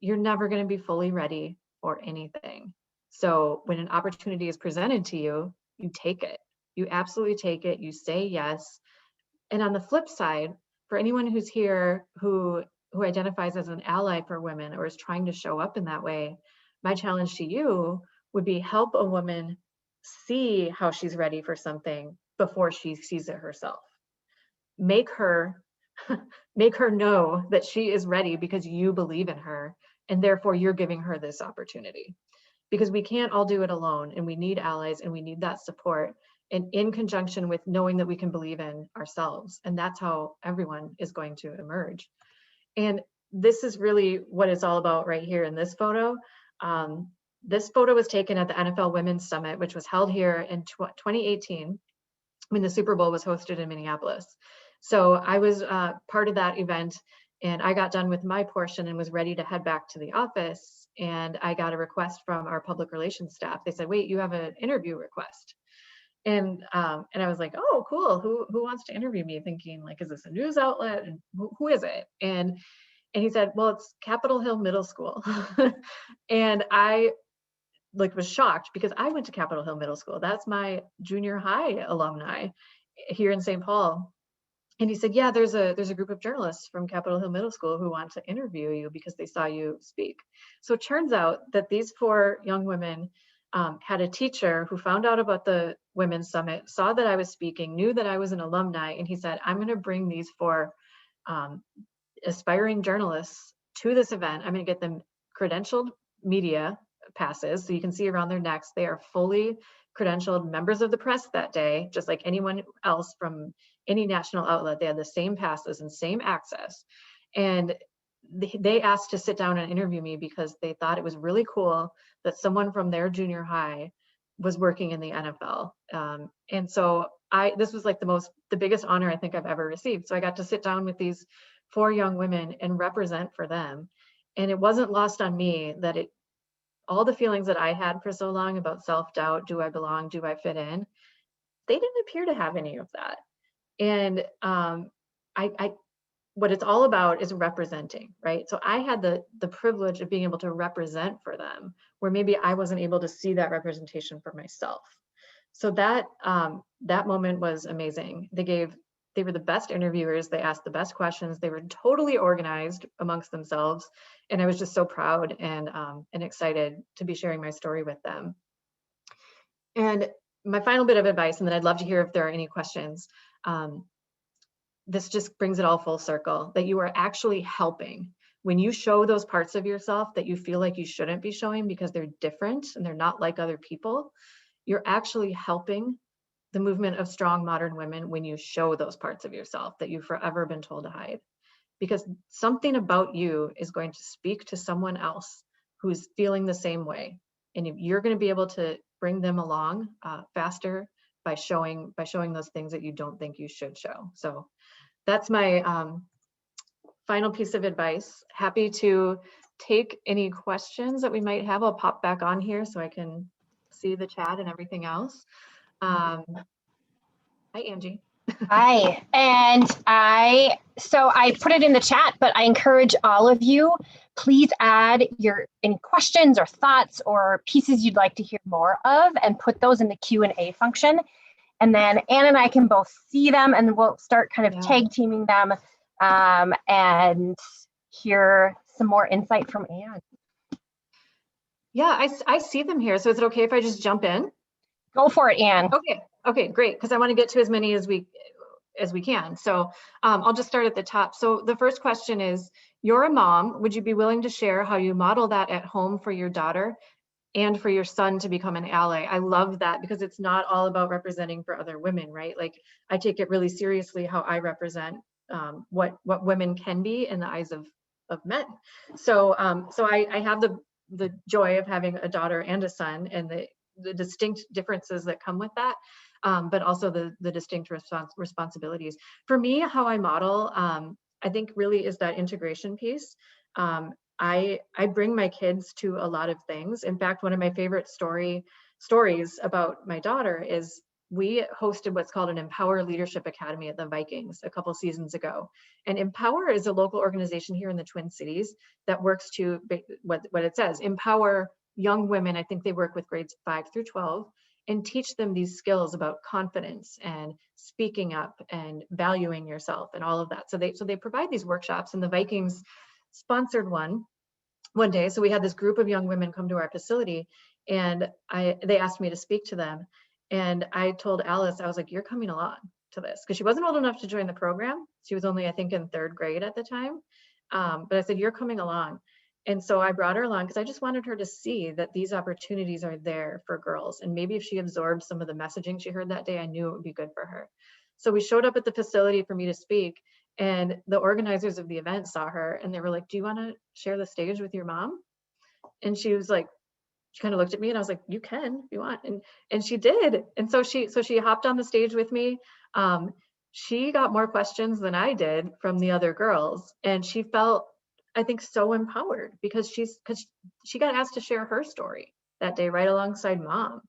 You're never going to be fully ready for anything. So when an opportunity is presented to you, you take it. You absolutely take it. You say yes. And on the flip side, for anyone who's here who identifies as an ally for women or is trying to show up in that way, my challenge to you would be help a woman see how she's ready for something before she sees it herself. Make her know that she is ready because you believe in her, and therefore you're giving her this opportunity. Because we can't all do it alone, and we need allies and we need that support, and in conjunction with knowing that we can believe in ourselves. And that's how everyone is going to emerge. And this is really what it's all about right here in this photo. This photo was taken at the NFL Women's Summit, which was held here in 2018 when the Super Bowl was hosted in Minneapolis. So I was part of that event, and I got done with my portion and was ready to head back to the office. And I got a request from our public relations staff. They said, "Wait, you have an interview request." And I was like, "Oh, cool. Who wants to interview me?" Thinking like, is this a news outlet? And who is it? And he said, "Well, it's Capitol Hill Middle School." And I was shocked because I went to Capitol Hill Middle School. That's my junior high alumni here in St. Paul. And he said, "Yeah, there's a group of journalists from Capitol Hill Middle School who want to interview you because they saw you speak." So it turns out that these 4 young women had a teacher who found out about the Women's Summit, saw that I was speaking, knew that I was an alumni, and he said, "I'm going to bring these 4 aspiring journalists to this event. I'm going to get them credentialed media passes. So you can see around their necks, they are fully credentialed members of the press that day, just like anyone else from any national outlet. They had the same passes and same access. And they asked to sit down and interview me because they thought it was really cool that someone from their junior high was working in the NFL. And so this was like the biggest honor I think I've ever received. So I got to sit down with these 4 young women and represent for them. And it wasn't lost on me that all the feelings that I had for so long about self-doubt, do I belong, do I fit in? They didn't appear to have any of that. And what it's all about is representing, right? So I had the privilege of being able to represent for them, where maybe I wasn't able to see that representation for myself. So that moment was amazing. They were the best interviewers. They asked the best questions. They were totally organized amongst themselves. And I was just so proud and excited to be sharing my story with them. And my final bit of advice, and then I'd love to hear if there are any questions. This just brings it all full circle, that you are actually helping. When you show those parts of yourself that you feel like you shouldn't be showing because they're different and they're not like other people, you're actually helping the movement of strong modern women when you show those parts of yourself that you've forever been told to hide. Because something about you is going to speak to someone else who's feeling the same way. And you're going to be able to bring them along faster by showing those things that you don't think you should show. So that's my final piece of advice. Happy to take any questions that we might have. I'll pop back on here so I can see the chat and everything else. Hi, Angie. Hi, and I put it in the chat, but I encourage all of you, please add any questions or thoughts or pieces you'd like to hear more of and put those in the Q&A function. And then Anne and I can both see them and we'll start kind of tag teaming them and hear some more insight from Anne. Yeah, I see them here. So is it okay if I just jump in? Go for it, Anne. Okay, great. Because I want to get to as many as we can. So I'll just start at the top. So the first question is, you're a mom. Would you be willing to share how you model that at home for your daughter and for your son to become an ally? I love that because it's not all about representing for other women, right? Like I take it really seriously how I represent what women can be in the eyes of men. So I have the joy of having a daughter and a son and the distinct differences that come with that, but also the distinct responsibilities. For me, how I model, I think really is that integration piece. I bring my kids to a lot of things. In fact, one of my favorite stories about my daughter is we hosted what's called an Empower Leadership Academy at the Vikings a couple seasons ago. And Empower is a local organization here in the Twin Cities that works to, what it says, empower young women. I think they work with grades 5 through 12 and teach them these skills about confidence and speaking up and valuing yourself and all of that. So they provide these workshops, and the Vikings sponsored one day. So we had this group of young women come to our facility, and they asked me to speak to them. And I told Alice, I was like, you're coming along to this, because she wasn't old enough to join the program. She was only, I think, in 3rd grade at the time. But I said, you're coming along. And so I brought her along because I just wanted her to see that these opportunities are there for girls. And maybe if she absorbed some of the messaging she heard that day, I knew it would be good for her. So we showed up at the facility for me to speak, and the organizers of the event saw her and they were like, do you want to share the stage with your mom? And she was like, she kind of looked at me and I was like, you can if you want. And she did. And so she hopped on the stage with me. She got more questions than I did from the other girls. And she felt, I think, so empowered because she got asked to share her story that day right alongside mom.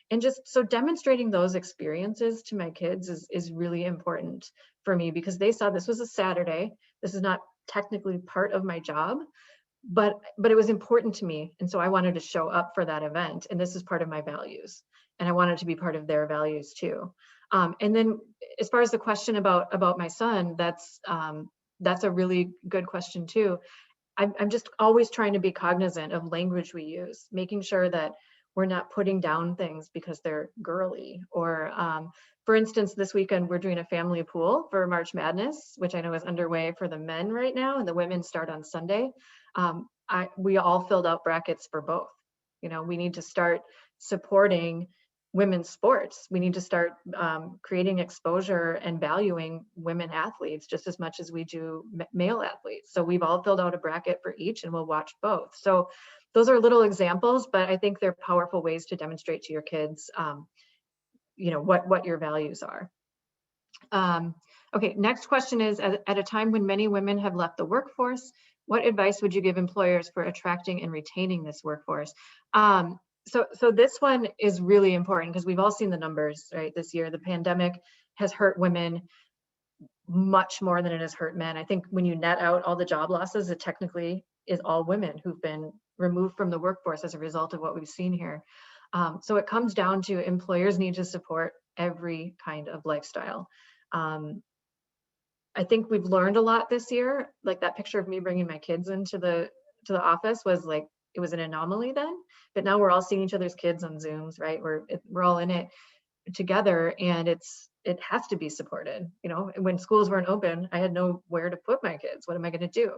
And just so demonstrating those experiences to my kids is really important for me, because they saw this was a Saturday. This is not technically part of my job, but it was important to me. And so I wanted to show up for that event. And this is part of my values. And I wanted to be part of their values too. And then as far as the question about my son, that's a really good question too. I'm just always trying to be cognizant of language we use, making sure that we're not putting down things because they're girly. Or for instance, this weekend, we're doing a family pool for March Madness, which I know is underway for the men right now, and the women start on Sunday. we all filled out brackets for both. You know, we need to start supporting women's sports. We need to start creating exposure and valuing women athletes just as much as we do male athletes. So we've all filled out a bracket for each, and we'll watch both. So those are little examples, but I think they're powerful ways to demonstrate to your kids, you know, what your values are. Okay, next question is, at a time when many women have left the workforce, what advice would you give employers for attracting and retaining this workforce? So this one is really important because we've all seen the numbers, right? This year, the pandemic has hurt women much more than it has hurt men. I think when you net out all the job losses, it technically is all women who've been removed from the workforce as a result of what we've seen here. So it comes down to employers need to support every kind of lifestyle. I think we've learned a lot this year. Like that picture of me bringing my kids into the office was like, it was an anomaly then, but now we're all seeing each other's kids on Zooms, right? We're all in it together, and it has to be supported. You know, when schools weren't open, I had nowhere to put my kids. What am I going to do?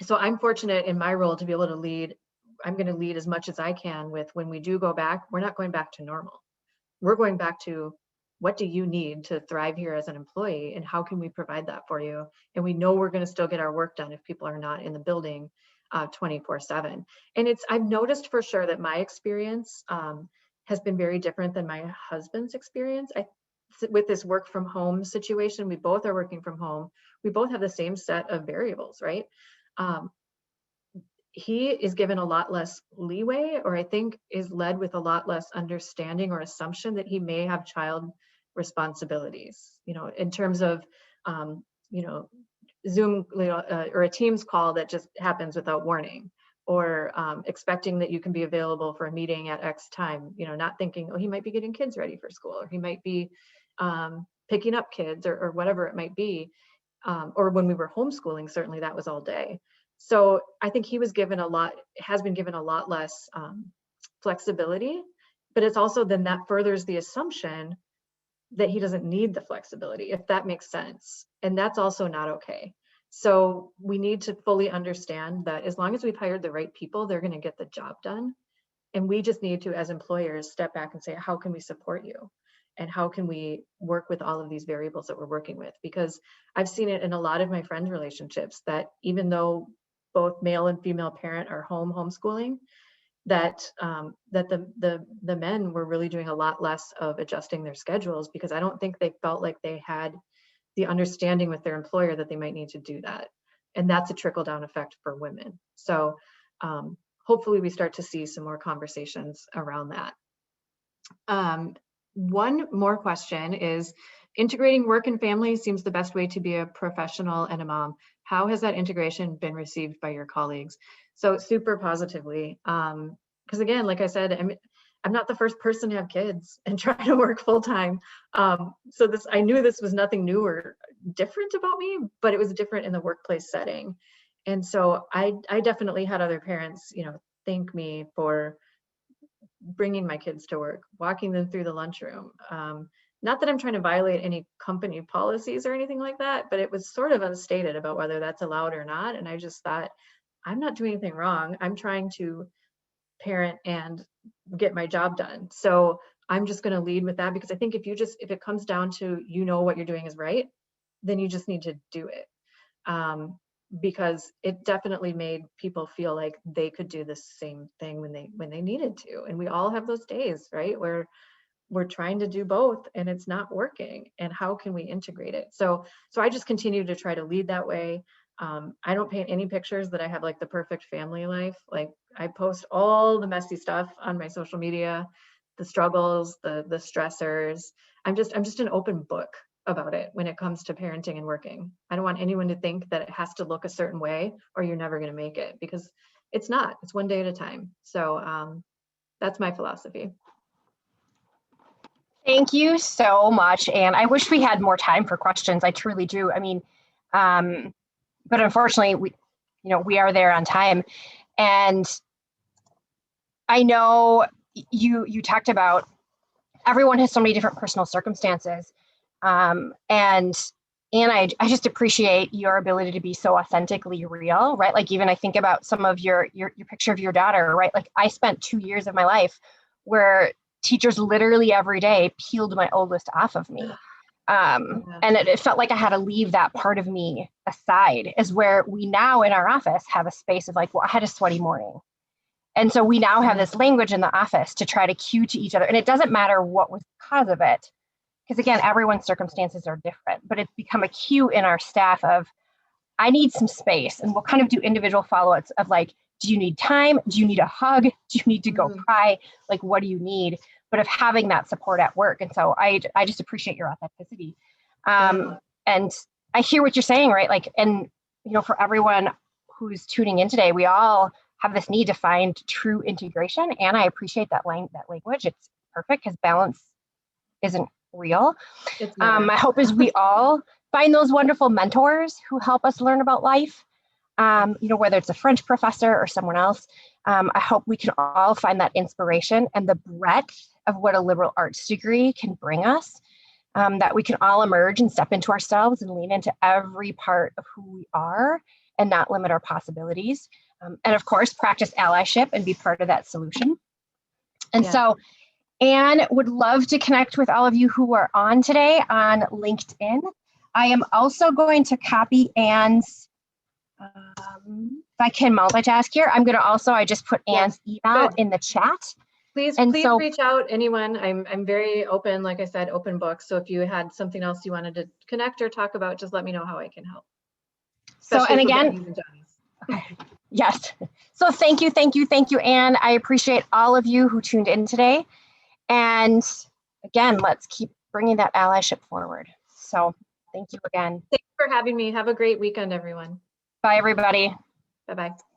So I'm fortunate in my role to be able to lead. I'm going to lead as much as I can with, when we do go back, we're not going back to normal. We're going back to, what do you need to thrive here as an employee, and how can we provide that for you? And we know we're going to still get our work done if people are not in the building 24/7. And I've noticed for sure that my experience has been very different than my husband's experience. With this work from home situation, we both are working from home. We both have the same set of variables, right? He is given a lot less leeway, or I think is led with a lot less understanding or assumption that he may have child responsibilities, you know, in terms of, you know, Zoom or a Teams call that just happens without warning, or expecting that you can be available for a meeting at X time, you know, not thinking, oh, he might be getting kids ready for school, or he might be picking up kids, or whatever it might be. Or when we were homeschooling, certainly that was all day. So I think he has been given a lot less flexibility, but it's also then that furthers the assumption that he doesn't need the flexibility, if that makes sense. And that's also not okay. So we need to fully understand that as long as we've hired the right people, they're going to get the job done. And we just need to, as employers, step back and say, how can we support you? And how can we work with all of these variables that we're working with? Because I've seen it in a lot of my friend relationships that even though both male and female parent are homeschooling, that the men were really doing a lot less of adjusting their schedules, because I don't think they felt like they had the understanding with their employer that they might need to do that. And that's a trickle-down effect for women. So hopefully we start to see some more conversations around that. One more question is, integrating work and family seems the best way to be a professional and a mom. How has that integration been received by your colleagues? So super positively, because again, like I said, I'm not the first person to have kids and try to work full time. So I knew this was nothing new or different about me, but it was different in the workplace setting. And so I definitely had other parents, you know, thank me for bringing my kids to work, walking them through the lunchroom. Not that I'm trying to violate any company policies or anything like that, but it was sort of unstated about whether that's allowed or not. And I just thought, I'm not doing anything wrong. I'm trying to parent and get my job done. So I'm just going to lead with that, because I think if it comes down to, you know, what you're doing is right, then you just need to do it. Because it definitely made people feel like they could do the same thing when they needed to. And we all have those days, right, where we're trying to do both and it's not working. And how can we integrate it? So I just continue to try to lead that way. I don't paint any pictures that I have like the perfect family life. Like I post all the messy stuff on my social media, the struggles, the stressors. I'm just an open book about it when it comes to parenting and working. I don't want anyone to think that it has to look a certain way or you're never going to make it, because it's not. It's one day at a time. So that's my philosophy. Thank you so much. And I wish we had more time for questions. I truly do. I mean, but unfortunately, we are there on time. And I know you talked about everyone has so many different personal circumstances. And And I just appreciate your ability to be so authentically real, right? Like even I think about some of your picture of your daughter, right? Like I spent 2 years of my life where teachers literally every day peeled my oldest off of me. And it felt like I had to leave that part of me aside, is where we now in our office have a space of like, well, I had a sweaty morning. And so we now have this language in the office to try to cue to each other. And it doesn't matter what was the cause of it, because again, everyone's circumstances are different, but it's become a cue in our staff of, I need some space. And we'll kind of do individual follow-ups of like, do you need time? Do you need a hug? Do you need to go cry? Like, what do you need? But of having that support at work. And so I just appreciate your authenticity. And I hear what you're saying, right? Like, and, you know, for everyone who's tuning in today, we all have this need to find true integration. And I appreciate that language. It's perfect because balance isn't real. My hope is we all find those wonderful mentors who help us learn about life. You know, whether it's a French professor or someone else. I hope we can all find that inspiration and the breadth of what a liberal arts degree can bring us, that we can all emerge and step into ourselves and lean into every part of who we are and not limit our possibilities. And of course, practice allyship and be part of that solution. And so Anne would love to connect with all of you who are on today on LinkedIn. I am also going to copy Anne's, if I can multitask here, I'm going to also, I just put Anne's email in the chat. Please reach out, anyone. I'm very open, like I said, open book. So if you had something else you wanted to connect or talk about, just let me know how I can help. Especially so, and again, yes. So thank you, Anne. I appreciate all of you who tuned in today. And again, let's keep bringing that allyship forward. So thank you again. Thanks for having me. Have a great weekend, everyone. Bye, everybody. Bye-bye.